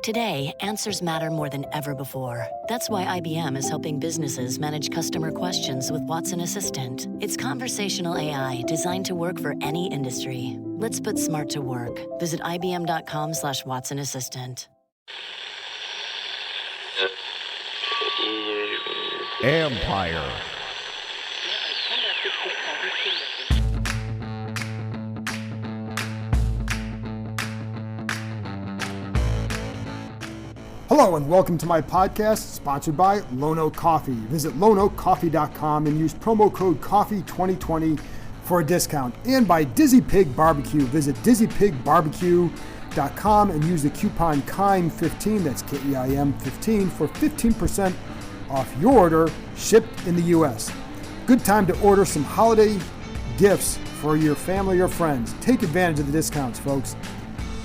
Today, answers matter more than ever before. That's why IBM is helping businesses manage customer questions with Watson Assistant. It's conversational AI designed to work for any industry. Let's put smart to work. Visit IBM.com/Watson Assistant. Empire. Hello and welcome to my podcast, sponsored by Lono Coffee. Visit lonocoffee.com and use promo code COFFEE2020 for a discount. And by Dizzy Pig Barbecue. Visit dizzypigbarbecue.com and use the coupon KEIM15, that's K-E-I-M 15, for 15% off your order shipped in the U.S. Good time to order some holiday gifts for your family or friends. Take advantage of the discounts, folks.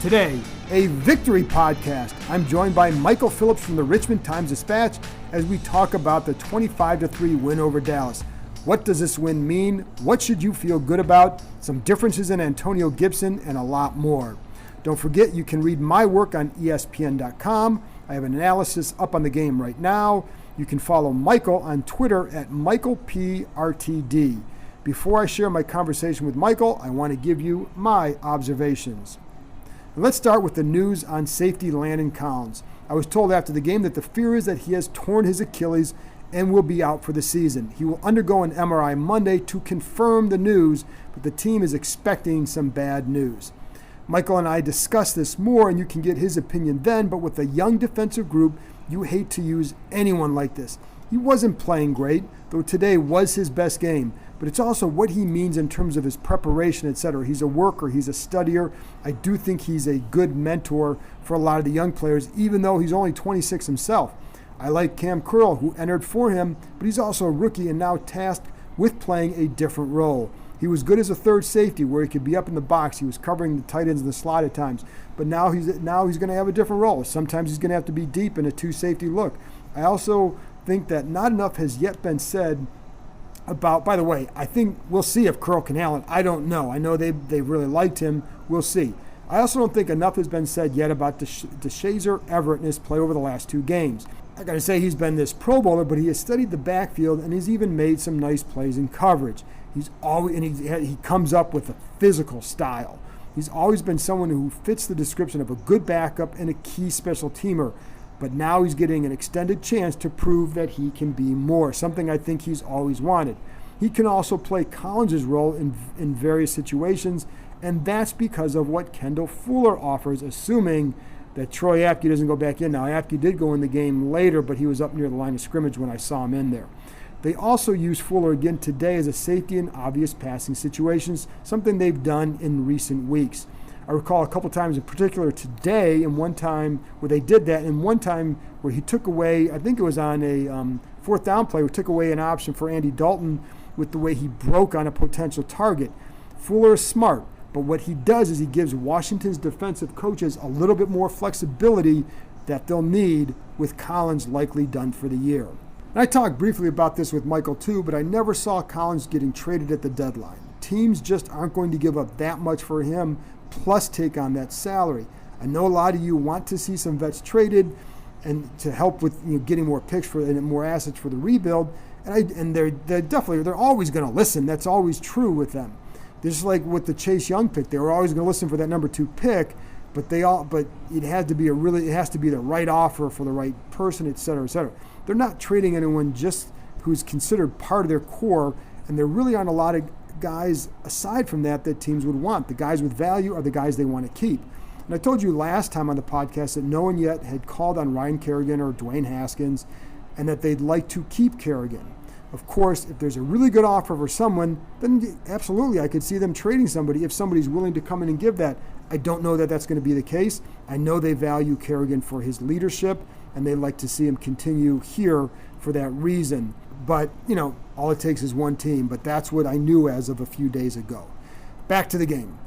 Today, a victory podcast. I'm joined by Michael Phillips from the Richmond Times Dispatch as we talk about the 25-3 win over Dallas. What does this win mean? What should you feel good about? Some differences in Antonio Gibson and a lot more. Don't forget, you can read my work on ESPN.com. I have an analysis up on the game right now. You can follow Michael on Twitter at MichaelPRTD. Before I share my conversation with Michael, I want to give you my observations. Let's start with the news on safety Landon Collins. I was told after the game that the fear is that he has torn his Achilles and will be out for the season. He will undergo an MRI Monday to confirm the news, but the team is expecting some bad news. Michael and I discussed this more, and you can get his opinion then, but with a young defensive group, you hate to use anyone like this. He wasn't playing great, though today was his best game, but it's also what he means in terms of his preparation, etc. He's a worker, he's a studier. I do think he's a good mentor for a lot of the young players, even though he's only 26 himself. I like Cam Curl, who entered for him, but he's also a rookie and now tasked with playing a different role. He was good as a third safety where he could be up in the box. He was covering the tight ends in the slot at times, but now he's going to have a different role. Sometimes he's going to have to be deep in a two-safety look. I also think that not enough has yet been said about, by the way, I think we'll see if Curl can handle it. I don't know. I know they really liked him. We'll see. I also don't think enough has been said yet about DeShazer Everett and his play over the last two games. I got to say he's been this Pro Bowler, but he has studied the backfield and he's even made some nice plays in coverage. He's always he comes up with a physical style. He's always been someone who fits the description of a good backup and a key special teamer. But now he's getting an extended chance to prove that he can be more, something I think he's always wanted. He can also play Collins' role in various situations, and that's because of what Kendall Fuller offers, assuming that Troy Apke doesn't go back in. Now, Apke did go in the game later, but he was up near the line of scrimmage when I saw him in there. They also use Fuller again today as a safety in obvious passing situations, something they've done in recent weeks. I recall a couple times in particular today, and one time where they did that, and one time where he took away, I think it was on a fourth down play, where he took away an option for Andy Dalton with the way he broke on a potential target. Fuller is smart, but what he does is he gives Washington's defensive coaches a little bit more flexibility that they'll need with Collins likely done for the year. And I talked briefly about this with Michael too, but I never saw Collins getting traded at the deadline. Teams just aren't going to give up that much for him, plus take on that salary. I know a lot of you want to see some vets traded and to help with getting more picks for and more assets for the rebuild, and they're always going to listen. That's always true with them. Just like with the Chase Young pick, they were always going to listen for that number 2 pick, but it has to be the right offer for the right person, et cetera, et cetera. They're not trading anyone just who's considered part of their core, and there really aren't a lot of guys aside from that teams would want. The guys with value are the guys they want to keep. And I told you last time on the podcast that no one yet had called on Ryan Kerrigan or Dwayne Haskins and that they'd like to keep Kerrigan. Of course, if there's a really good offer for someone, then absolutely I could see them trading somebody if somebody's willing to come in and give that. I don't know that that's going to be the case. I know they value Kerrigan for his leadership and they like to see him continue here for that reason. But, all it takes is one team. But that's what I knew as of a few days ago. Back to the game.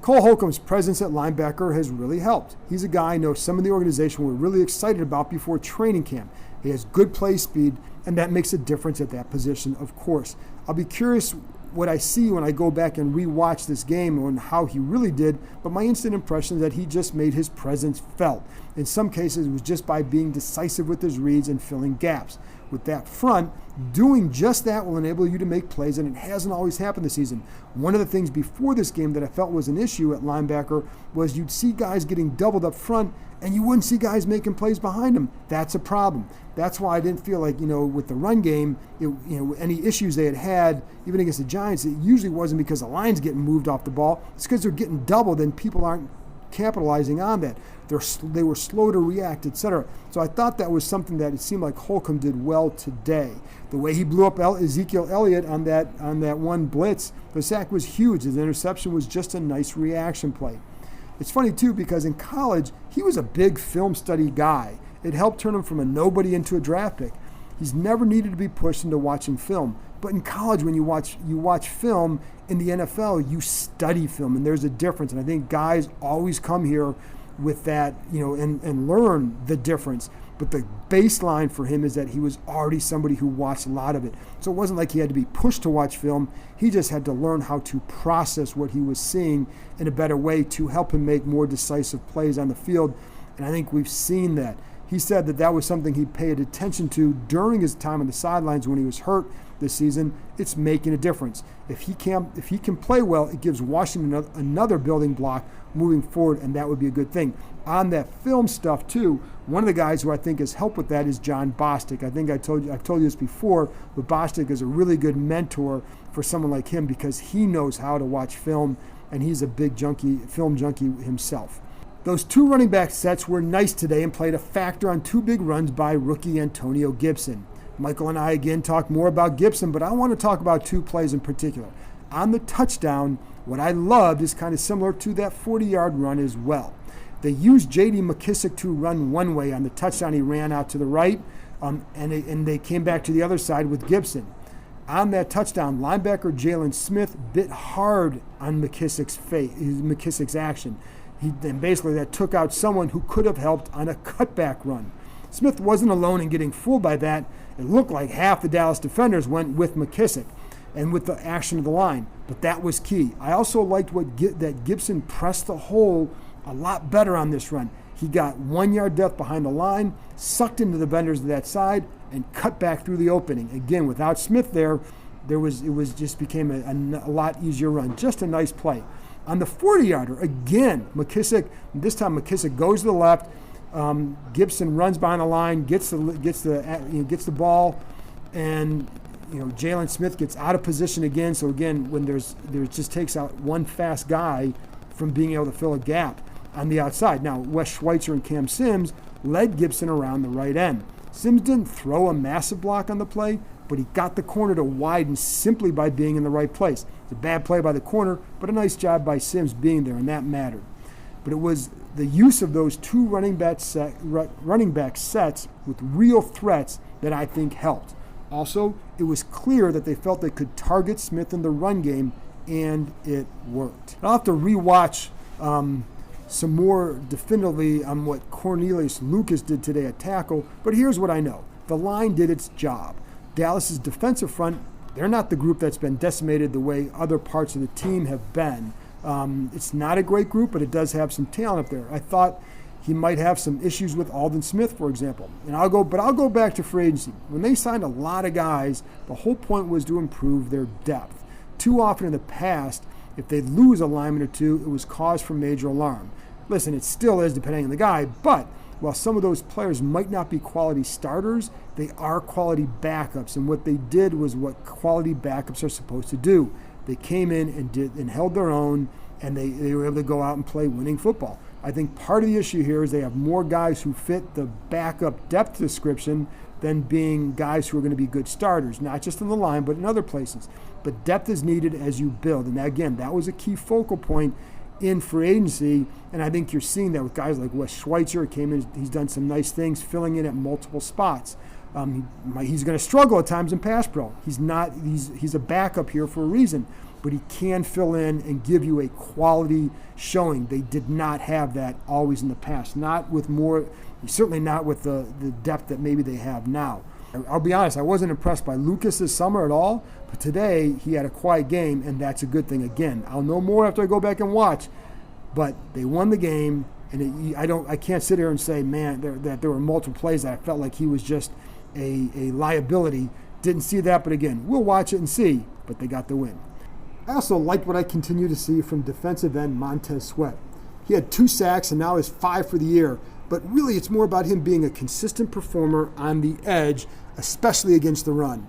Cole Holcomb's presence at linebacker has really helped. He's a guy I know some of the organization were really excited about before training camp. He has good play speed, and that makes a difference at that position, of course. I'll be curious what I see when I go back and rewatch this game and how he really did, but my instant impression is that he just made his presence felt. In some cases, it was just by being decisive with his reads and filling gaps. With that front, doing just that will enable you to make plays, and it hasn't always happened this season. One of the things before this game that I felt was an issue at linebacker was you'd see guys getting doubled up front, and you wouldn't see guys making plays behind them. That's a problem. That's why I didn't feel like, with the run game, any issues they had, even against the Giants, it usually wasn't because the line's getting moved off the ball. It's because they're getting doubled and people aren't capitalizing on that. They were slow to react, etc. So I thought that was something that it seemed like Holcomb did well today. The way he blew up Ezekiel Elliott on that one blitz, the sack was huge. His interception was just a nice reaction play. It's funny, too, because in college, he was a big film study guy. It helped turn him from a nobody into a draft pick. He's never needed to be pushed into watching film. But in college, when you watch film, in the NFL, you study film, and there's a difference. And I think guys always come here with that, and learn the difference. But the baseline for him is that he was already somebody who watched a lot of it. So it wasn't like he had to be pushed to watch film. He just had to learn how to process what he was seeing in a better way to help him make more decisive plays on the field. And I think we've seen that. He said that was something he paid attention to during his time on the sidelines when he was hurt this season. It's making a difference. If he can play well, it gives Washington another building block moving forward, and that would be a good thing. On that film stuff too, one of the guys who I think has helped with that is John Bostic. I think I've told you this before, but Bostic is a really good mentor for someone like him because he knows how to watch film, and he's a big film junkie himself. Those two running back sets were nice today and played a factor on two big runs by rookie Antonio Gibson. Michael and I again talk more about Gibson, but I want to talk about two plays in particular. On the touchdown, what I loved is kind of similar to that 40-yard run as well. They used J.D. McKissick to run one way on the touchdown. He ran out to the right, and they came back to the other side with Gibson. On that touchdown, linebacker Jalen Smith bit hard on McKissick's action. And basically that took out someone who could have helped on a cutback run. Smith wasn't alone in getting fooled by that. It looked like half the Dallas defenders went with McKissick and with the action of the line, but that was key. I also liked that Gibson pressed the hole a lot better on this run. He got 1 yard depth behind the line, sucked into the defenders to that side, and cut back through the opening. Again, without Smith it became a lot easier run. Just a nice play. On the 40-yarder, again, this time McKissick goes to the left. Gibson runs behind the line, gets the ball, and Jalen Smith gets out of position again. So again, when there just takes out one fast guy from being able to fill a gap on the outside. Now, Wes Schweitzer and Cam Sims led Gibson around the right end. Sims didn't throw a massive block on the play, but he got the corner to widen simply by being in the right place. It's a bad play by the corner, but a nice job by Sims being there, and that mattered. But it was the use of those two running back sets with real threats that I think helped. Also, it was clear that they felt they could target Smith in the run game, and it worked. I'll have to rewatch some more definitively on what Cornelius Lucas did today at tackle, but here's what I know. The line did its job. Dallas's defensive front, they're not the group that's been decimated the way other parts of the team have been. It's not a great group, but it does have some talent up there. I thought he might have some issues with Aldon Smith, for example. I'll go back to free agency. When they signed a lot of guys, the whole point was to improve their depth. Too often in the past, if they lose a lineman or two, it was cause for major alarm. Listen, it still is depending on the guy, but while some of those players might not be quality starters, they are quality backups. And what they did was what quality backups are supposed to do. They came in and held their own, and they were able to go out and play winning football. I think part of the issue here is they have more guys who fit the backup depth description than being guys who are going to be good starters, not just in the line, but in other places. But depth is needed as you build. And again, that was a key focal point in free agency, and I think you're seeing that with guys like Wes Schweitzer. Came in, he's done some nice things, filling in at multiple spots. He's going to struggle at times in pass pro. He's a backup here for a reason, but he can fill in and give you a quality showing. They did not have that always in the past. Certainly not with the depth that maybe they have now. I'll be honest, I wasn't impressed by Lucas this summer at all, but today he had a quiet game, and that's a good thing. Again, I'll know more after I go back and watch, but they won the game. And I can't sit here and say, man, that there were multiple plays that I felt like he was just a liability. Didn't see that, but again, we'll watch it and see. But they got the win. I also liked what I continue to see from defensive end Montez Sweat. He had 2 sacks and now is 5 for the year. But really, it's more about him being a consistent performer on the edge, especially against the run.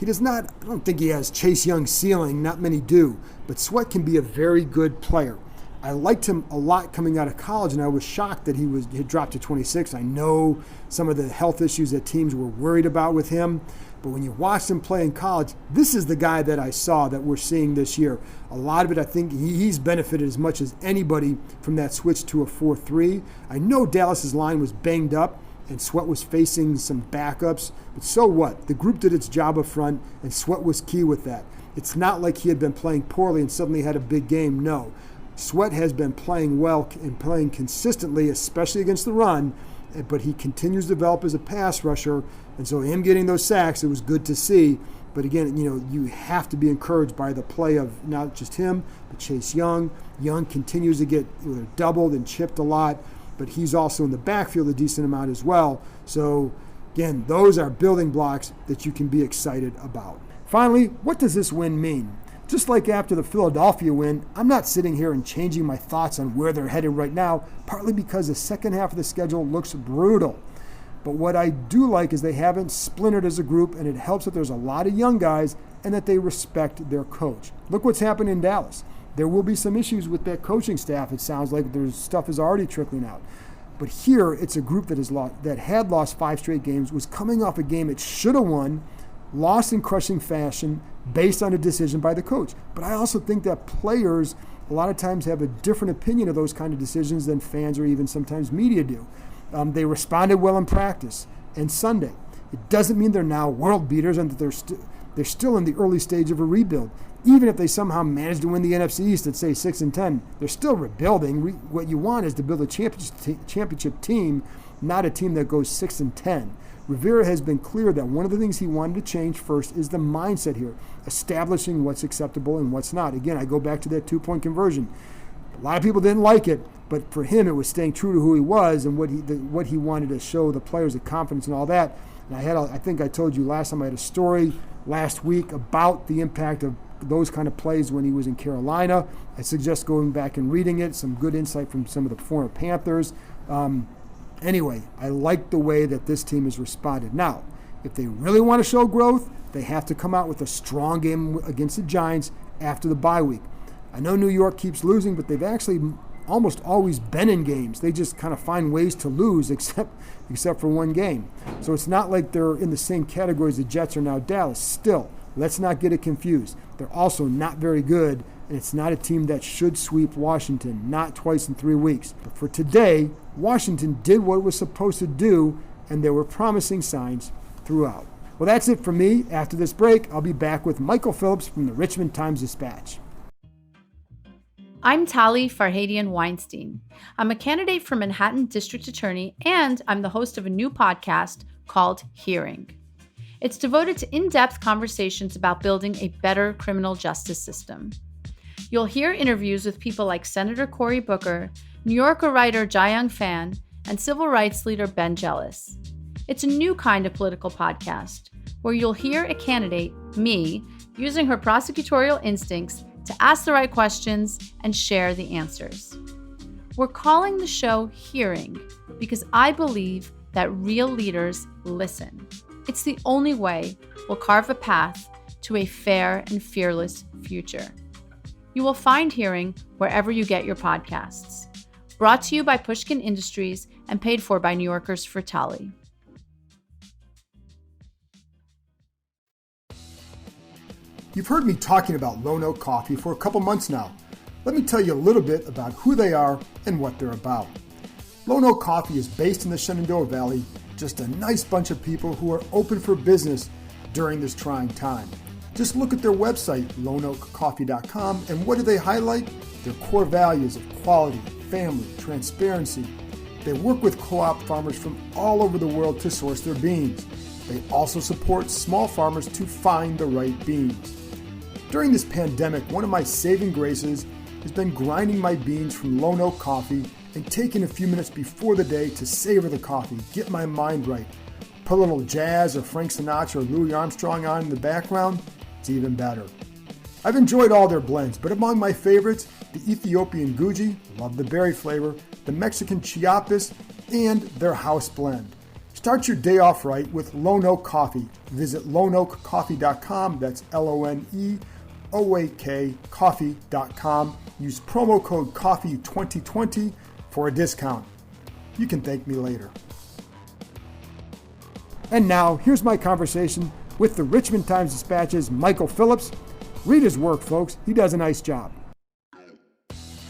I don't think he has Chase Young's ceiling, not many do, but Sweat can be a very good player. I liked him a lot coming out of college, and I was shocked that he had dropped to 26. I know some of the health issues that teams were worried about with him, but when you watched him play in college, this is the guy that I saw that we're seeing this year. A lot of it, I think, he's benefited as much as anybody from that switch to a 4-3. I know Dallas's line was banged up, and Sweat was facing some backups, but so what? The group did its job up front, and Sweat was key with that. It's not like he had been playing poorly and suddenly had a big game. No. Sweat has been playing well and playing consistently, especially against the run, but he continues to develop as a pass rusher, and so him getting those sacks, it was good to see. But again, you have to be encouraged by the play of not just him, but Chase Young. Young continues to get doubled and chipped a lot, but he's also in the backfield a decent amount as well. So again, those are building blocks that you can be excited about. Finally, what does this win mean? Just like after the Philadelphia win, I'm not sitting here and changing my thoughts on where they're headed right now, partly because the second half of the schedule looks brutal. But what I do like is they haven't splintered as a group, and it helps that there's a lot of young guys and that they respect their coach. Look what's happened in Dallas. There will be some issues with that coaching staff. It sounds like there's stuff is already trickling out. But here, it's a group that had lost 5 straight games, was coming off a game it should have won, lost in crushing fashion based on a decision by the coach. But I also think that players a lot of times have a different opinion of those kind of decisions than fans or even sometimes media do. They responded well in practice and Sunday. It doesn't mean they're now world beaters and that they're still in the early stage of a rebuild. Even if they somehow manage to win the NFC East at, say, 6-10, they're still rebuilding. What you want is to build a championship team, not a team that goes 6-10. Rivera has been clear that one of the things he wanted to change first is the mindset here, establishing what's acceptable and what's not. Again, I go back to that 2-point conversion. A lot of people didn't like it, but for him it was staying true to who he was and what he wanted to show the players, the confidence and all that. And I think I told you last time I had a story last week about the impact of those kind of plays when he was in Carolina. I suggest going back and reading it, some good insight from some of the former Panthers. Anyway, I like the way that this team has responded. Now, if they really want to show growth, they have to come out with a strong game against the Giants after the bye week. I know New York keeps losing, but they've actually almost always been in games. They just kind of find ways to lose except for one game. So it's not like they're in the same category as the Jets are now Dallas. Still, let's not get it confused. They're also not very good, and it's not a team that should sweep Washington, not twice in 3 weeks. But for today, Washington did what it was supposed to do, and there were promising signs throughout. Well, that's it for me. After this break, I'll be back with Michael Phillips from the Richmond Times Dispatch. I'm Tali Farhadian Weinstein. I'm a candidate for Manhattan District Attorney, and I'm the host of a new podcast called Hearing. It's devoted to in-depth conversations about building a better criminal justice system. You'll hear interviews with people like Senator Cory Booker, New Yorker writer Jayang Fan, and civil rights leader Ben Jealous. It's a new kind of political podcast where you'll hear a candidate, me, using her prosecutorial instincts to ask the right questions and share the answers. We're calling the show Hearing because I believe that real leaders listen. It's the only way we'll carve a path to a fair and fearless future. You will find Hearing wherever you get your podcasts. Brought to you by Pushkin Industries and paid for by New Yorkers for Tali. You've heard me talking about Lone Oak Coffee for a couple months now. Let me tell you a little bit about who they are and what they're about. Lone Oak Coffee is based in the Shenandoah Valley, just a nice bunch of people who are open for business during this trying time. Just look at their website, loneoakcoffee.com, and what do they highlight? Their core values of quality, family, transparency. They work with co-op farmers from all over the world to source their beans. They also support small farmers to find the right beans. During this pandemic, one of my saving graces has been grinding my beans from Lone Oak Coffee and taking a few minutes before the day to savor the coffee, get my mind right. Put a little jazz or Frank Sinatra or Louis Armstrong on in the background, it's even better. I've enjoyed all their blends, but among my favorites, the Ethiopian Guji, love the berry flavor, the Mexican Chiapas, and their house blend. Start your day off right with Lone Oak Coffee. Visit loneoakcoffee.com, that's LONEOAK coffee.com. Use promo code COFFEE2020 for a discount. You can thank me later. And now, here's my conversation with the Richmond Times Dispatch's Michael Phillips. Read his work, folks. He does a nice job.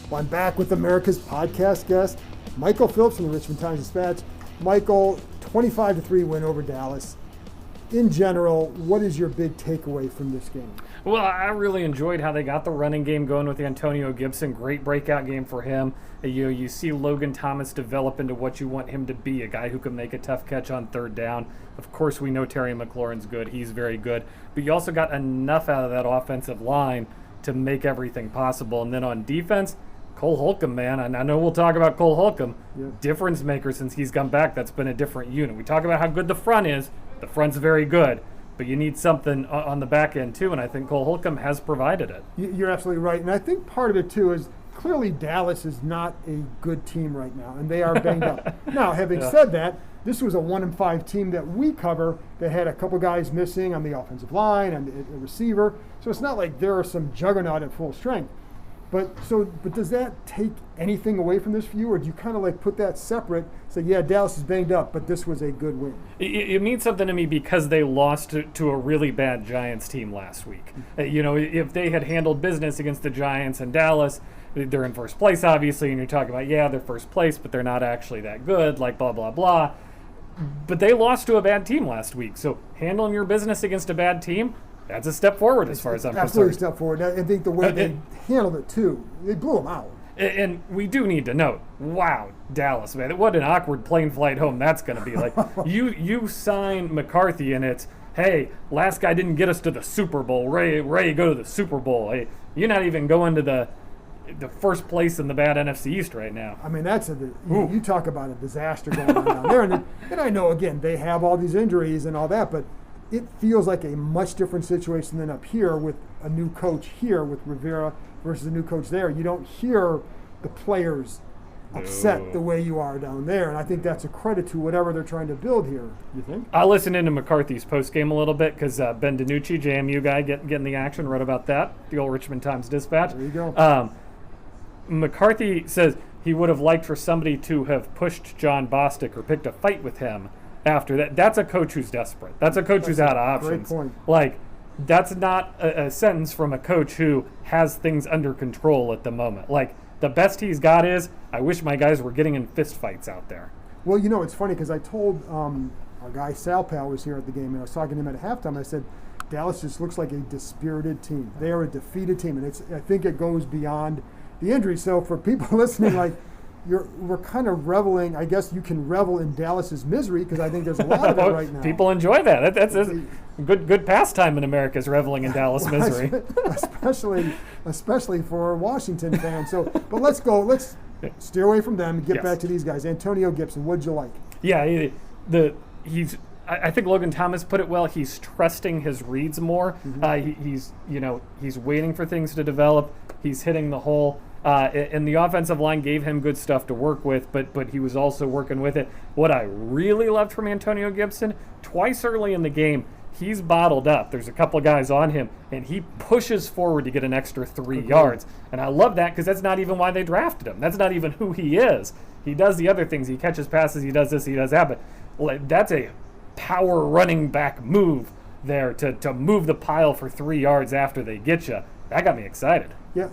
Well, I'm back with America's podcast guest, Michael Phillips from the Richmond Times Dispatch. Michael, 25-3 win over Dallas. In general, what is your big takeaway from this game? Well, I really enjoyed how they got the running game going with Antonio Gibson. Great breakout game for him. You see Logan Thomas develop into what you want him to be, a guy who can make a tough catch on third down. Of course, we know Terry McLaurin's good. He's very good. But you also got enough out of that offensive line to make everything possible. And then on defense, Cole Holcomb, man, and I know we'll talk about Cole Holcomb, difference maker since he's come back. That's been a different unit. We talk about how good the front is. The front's very good, but you need something on the back end too, and I think Cole Holcomb has provided it. You're absolutely right, and I think part of it too is clearly Dallas is not a good team right now, and they are banged up. Now, having said that, this was a 1-5 team that we cover that had a couple guys missing on the offensive line and a receiver, so it's not like there are some juggernaut at full strength. But does that take anything away from this for you, or do you kind of like put that separate, say, yeah, Dallas is banged up, but this was a good win? It means something to me because they lost to a really bad Giants team last week. If they had handled business against the Giants and Dallas, they're in first place, obviously, and you're talking about, they're first place, but they're not actually that good, like blah, blah, blah. But they lost to a bad team last week, so handling your business against a bad team, that's a step forward as far as I'm concerned. Absolutely a step forward. I think the way they handled it, too, they blew them out. And we do need to note, wow, Dallas, man, what an awkward plane flight home that's going to be. Like, you sign McCarthy, and it's, hey, last guy didn't get us to the Super Bowl. Ray, go to the Super Bowl. Hey, you're not even going to the first place in the bad NFC East right now. I mean, you talk about a disaster going on down there. And I know, again, they have all these injuries and all that, but it feels like a much different situation than up here with a new coach here with Rivera versus a new coach there. You don't hear the players upset the way you are down there, and I think that's a credit to whatever they're trying to build here. You think? I listened into McCarthy's postgame a little bit because Ben DiNucci, JMU guy, getting the action, wrote about that, the old Richmond Times Dispatch. There you go. McCarthy says he would have liked for somebody to have pushed John Bostic or picked a fight with him after that. That's a coach who's desperate. That's a coach who's out of options. Great point. Like, that's not a sentence from a coach who has things under control at the moment. Like, the best he's got is, I wish my guys were getting in fist fights out there. Well, it's funny because I told our guy Sal Pal was here at the game, and I was talking to him at halftime. I said, Dallas just looks like a dispirited team. They are a defeated team, and I think it goes beyond the injury. So for people listening, like, we're kind of reveling. I guess you can revel in Dallas's misery because I think there's a lot of it right now. People enjoy that. That's a good pastime in America is reveling in Dallas misery, especially for Washington fans. So, but let's steer away from them and get back to these guys. Antonio Gibson, what'd you like? Yeah, I think Logan Thomas put it well. He's trusting his reads more. Mm-hmm. He's waiting for things to develop. He's hitting the hole. And the offensive line gave him good stuff to work with, but he was also working with it. What I really loved from Antonio Gibson, twice early in the game, he's bottled up. There's a couple of guys on him, and he pushes forward to get an extra 3 yards. And I love that because that's not even why they drafted him. That's not even who he is. He does the other things. He catches passes. He does this. He does that. But that's a power running back move there to move the pile for 3 yards after they get you. That got me excited. Yeah,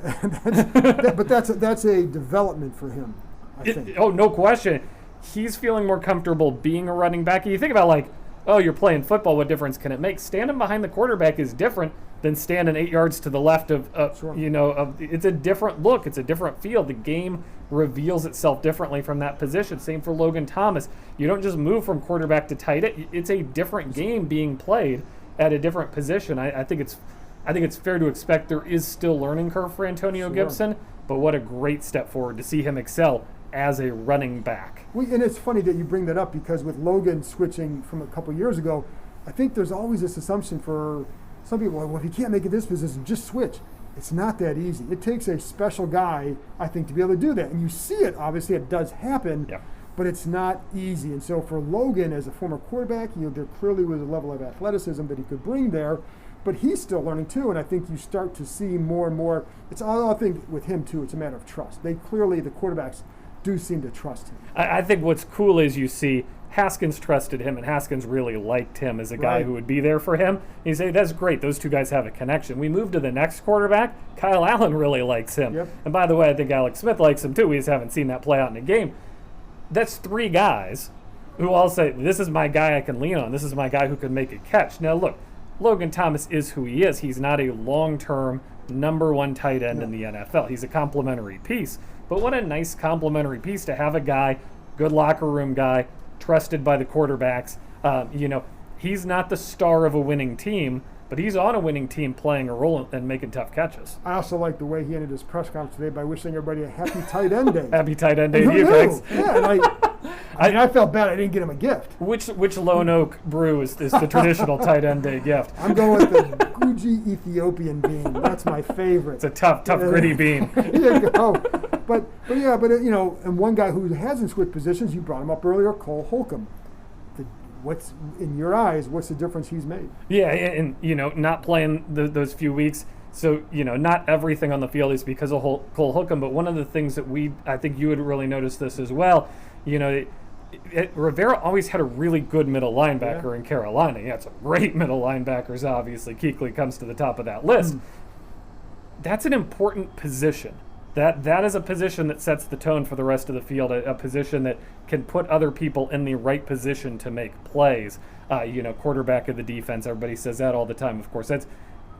but that's a development for him, I think. Oh, no question. He's feeling more comfortable being a running back. You think about, like, oh, you're playing football, what difference can it make? Standing behind the quarterback is different than standing 8 yards to the left it's a different look. It's a different feel. The game reveals itself differently from that position. Same for Logan Thomas. You don't just move from quarterback to tight end. It's a different game being played at a different position. I think it's fair to expect there is still learning curve for Antonio Gibson, but what a great step forward to see him excel as a running back. And it's funny that you bring that up, because with Logan switching from a couple years ago, I think there's always this assumption for some people, well, if you can't make it this position, just switch. It's not that easy. It takes a special guy, I think, to be able to do that. And you see it, obviously, it does happen, but it's not easy. And so for Logan, as a former quarterback, there clearly was a level of athleticism that he could bring there, but he's still learning too. And I think you start to see more and more. It's all, I think, with him too, it's a matter of trust. The quarterbacks do seem to trust him. I think what's cool is you see Haskins trusted him, and Haskins really liked him as a guy who would be there for him. You say, that's great. Those two guys have a connection. We move to the next quarterback. Kyle Allen really likes him. Yep. And by the way, I think Alex Smith likes him too. We just haven't seen that play out in a game. That's three guys who all say, this is my guy I can lean on. This is my guy who can make a catch. Now, look, Logan Thomas is who he is. He's not a long-term number one tight end in the NFL. He's a complimentary piece. But what a nice complimentary piece to have a guy, good locker room guy, trusted by the quarterbacks. He's not the star of a winning team, but he's on a winning team playing a role and making tough catches. I also like the way he ended his press conference today by wishing everybody a happy tight end day. Happy tight end day to you, thanks. Yeah, and I felt bad I didn't get him a gift. Which Lone Oak brew is the traditional tight end day gift? I'm going with the Guji Ethiopian bean. That's my favorite. It's a tough, gritty bean. There you go. And one guy who hasn't switched positions, you brought him up earlier, Cole Holcomb. What's in your eyes? What's the difference he's made? Yeah, and not playing those few weeks. So not everything on the field is because of Cole Holcomb. But one of the things that I think you would really notice this as well. Rivera always had a really good middle linebacker in Carolina. He had some great middle linebackers. Obviously, Kuechly comes to the top of that list. That's an important position. That is a position that sets the tone for the rest of the field, a position that can put other people in the right position to make plays. Quarterback of the defense, everybody says that all the time, of course.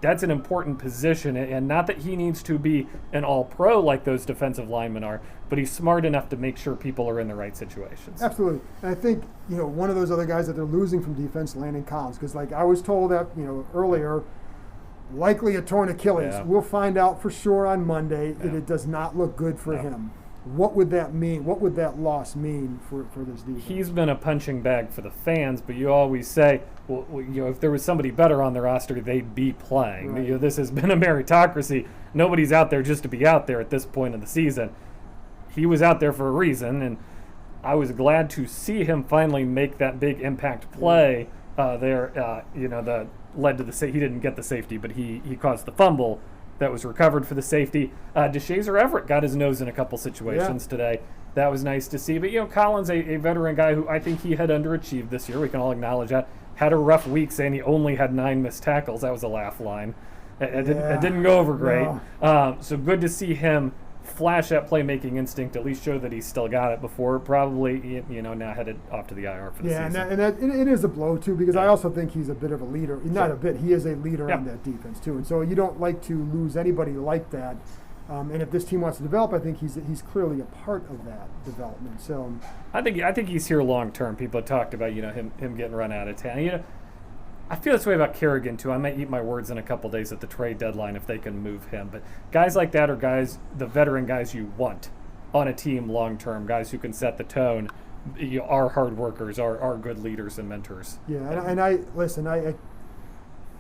That's an important position, and not that he needs to be an all-pro like those defensive linemen are, but he's smart enough to make sure people are in the right situations. Absolutely. And I think, one of those other guys that they're losing from defense, Landon Collins, because like I was told that, earlier, likely a torn Achilles. Yeah. We'll find out for sure on Monday that it does not look good for him. What would that mean? What would that loss mean for this defense? He's been a punching bag for the fans, but you always say, if there was somebody better on the roster, they'd be playing. Right. This has been a meritocracy. Nobody's out there just to be out there at this point in the season. He was out there for a reason, and I was glad to see him finally make that big impact play that led to he didn't get the safety, but he caused the fumble that was recovered for the safety. DeShazer Everett got his nose in a couple situations today. That was nice to see. But, Collins, a veteran guy who I think he had underachieved this year. We can all acknowledge that. Had a rough week saying he only had 9 missed tackles. That was a laugh line. It didn't go over great. No. So good to see him flash that playmaking instinct, at least show that he's still got it before probably, now headed off to the IR for the season. Yeah, and it is a blow, too, because I also think he's a bit of a leader. Not a bit. He is a leader on that defense, too. And so you don't like to lose anybody like that. And if this team wants to develop, I think he's clearly a part of that development. So I think he's here long term. People have talked about, him getting run out of town. I feel this way about Kerrigan, too. I might eat my words in a couple days at the trade deadline if they can move him. But guys like that are the veteran guys you want on a team long-term, guys who can set the tone, are hard workers, are good leaders and mentors. Yeah, and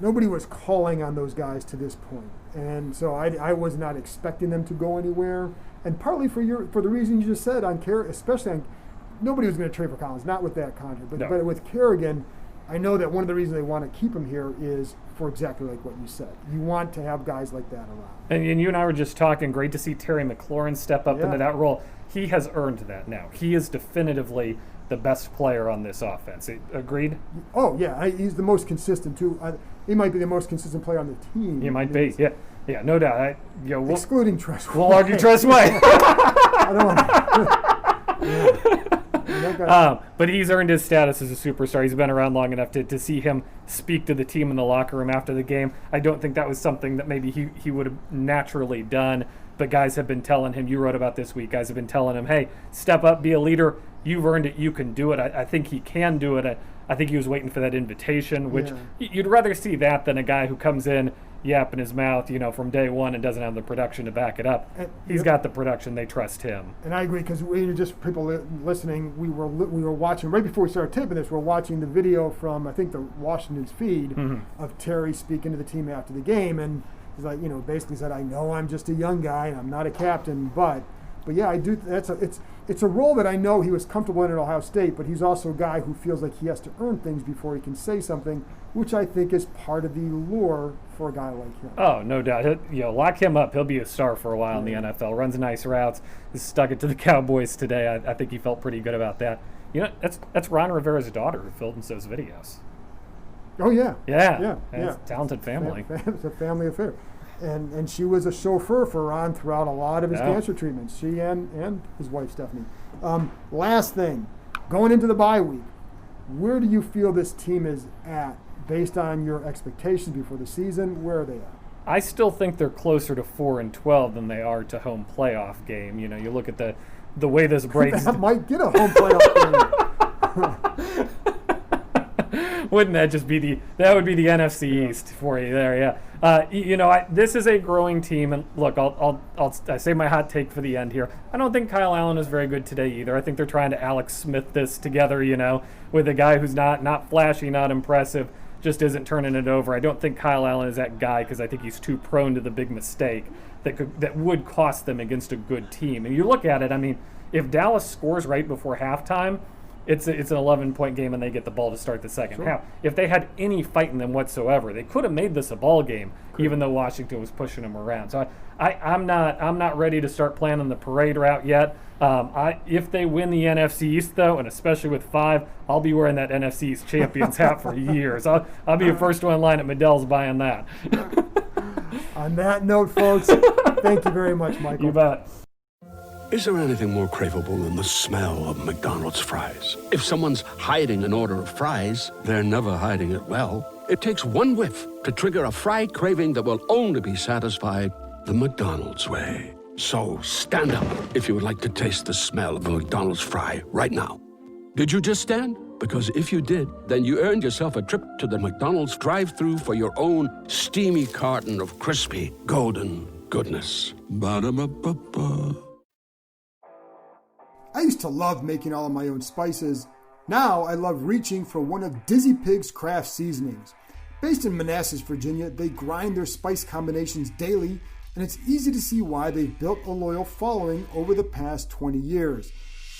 nobody was calling on those guys to this point. And so I was not expecting them to go anywhere. And partly for the reason you just said, nobody was going to trade for Collins, not with that contract. But with Kerrigan, I know that one of the reasons they want to keep him here is for exactly like what you said. You want to have guys like that around. And you and I were just talking, great to see Terry McLaurin step up into that role. He has earned that now. He is definitively the best player on this offense. Agreed? Oh, yeah. He's the most consistent, too. He might be the most consistent player on the team. He might be, yeah, no doubt. Excluding Tress Way. We'll argue Tress Way. I don't want to. But he's earned his status as a superstar. He's been around long enough to see him speak to the team in the locker room after the game. I don't think that was something that maybe he would have naturally done, but guys have been telling him, you wrote about this week, guys have been telling him, hey, step up, be a leader. you've earned it, you can do it. I think he can do it. I think he was waiting for that invitation, which you'd rather see that than a guy who comes in yapping his mouth, from day one and doesn't have the production to back it up. He's got the production. They trust him. And I agree, because we just, people listening, we were watching, right before we started taping this, we're watching the video from, I think, the Washington's feed of Terry speaking to the team after the game. And he's like, basically said, I know I'm just a young guy and I'm not a captain, but yeah, I do. It's a role that I know he was comfortable in at Ohio State, but he's also a guy who feels like he has to earn things before he can say something, which I think is part of the lure for a guy like him. Oh, no doubt. Lock him up. He'll be a star for a while in the NFL. Runs nice routes. He's stuck it to the Cowboys today. I think he felt pretty good about that. That's Ron Rivera's daughter who filmed those videos. Oh, yeah. Yeah. It's a talented family. It's a family affair. And she was a chauffeur for Ron throughout a lot of his cancer treatments. She and his wife, Stephanie. Last thing, going into the bye week, where do you feel this team is at based on your expectations before the season? Where are they at? I still think they're closer to 4-12 than they are to home playoff game. You look at the way this breaks. That might get a home playoff game. Wouldn't that just be that would be the NFC East for you there? Yeah. This is a growing team, and look, I say my hot take for the end here. I don't think Kyle Allen is very good today either. I think they're trying to Alex Smith this together, with a guy who's not flashy, not impressive, just isn't turning it over. I don't think Kyle Allen is that guy, because I think he's too prone to the big mistake that would cost them against a good team. And you look at it, if Dallas scores right before halftime, it's an 11-point game and they get the ball to start the second half. If they had any fight in them whatsoever, they could have made this a ball game, even though Washington was pushing them around. So I'm not ready to start planning the parade route yet. If they win the NFC East, though, and especially with 5, I'll be wearing that NFC East champions hat for years. I'll be the first one in line at Medell's buying that. On that note, folks, thank you very much, Michael. You bet. Is there anything more craveable than the smell of McDonald's fries? If someone's hiding an order of fries, they're never hiding it well. It takes one whiff to trigger a fry craving that will only be satisfied the McDonald's way. So stand up if you would like to taste the smell of a McDonald's fry right now. Did you just stand? Because if you did, then you earned yourself a trip to the McDonald's drive-thru for your own steamy carton of crispy, golden goodness. Ba-da-ba-ba-ba. I used to love making all of my own spices. Now I love reaching for one of Dizzy Pig's craft seasonings. Based in Manassas, Virginia, they grind their spice combinations daily, and it's easy to see why they've built a loyal following over the past 20 years.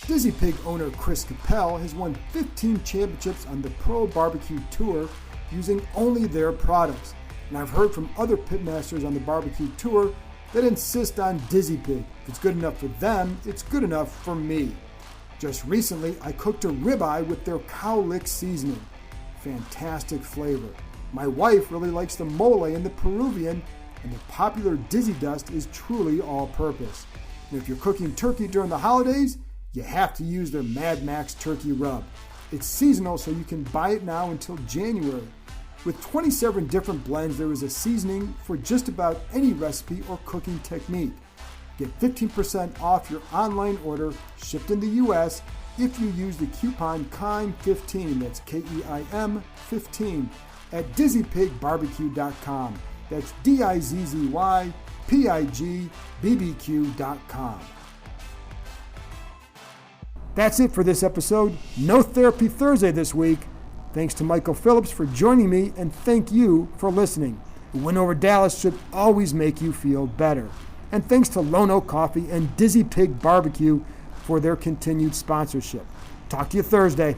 Dizzy Pig owner Chris Capel has won 15 championships on the Pro Barbecue Tour using only their products. And I've heard from other pitmasters on the barbecue tour that insist on Dizzy Pig. If it's good enough for them, it's good enough for me. Just recently, I cooked a ribeye with their cow lick seasoning. Fantastic flavor. My wife really likes the mole and the Peruvian, and the popular Dizzy Dust is truly all-purpose. And if you're cooking turkey during the holidays, you have to use their Mad Max turkey rub. It's seasonal, so you can buy it now until January. With 27 different blends, there is a seasoning for just about any recipe or cooking technique. Get 15% off your online order shipped in the U.S. if you use the coupon KEIM15, that's K-E-I-M 15, at dizzypigbarbecue.com. That's DIZZYPIGBBQ.com. That's it for this episode. No Therapy Thursday this week. Thanks to Michael Phillips for joining me, and thank you for listening. A win over Dallas should always make you feel better. And thanks to Lone Oak Coffee and Dizzy Pig Barbecue for their continued sponsorship. Talk to you Thursday.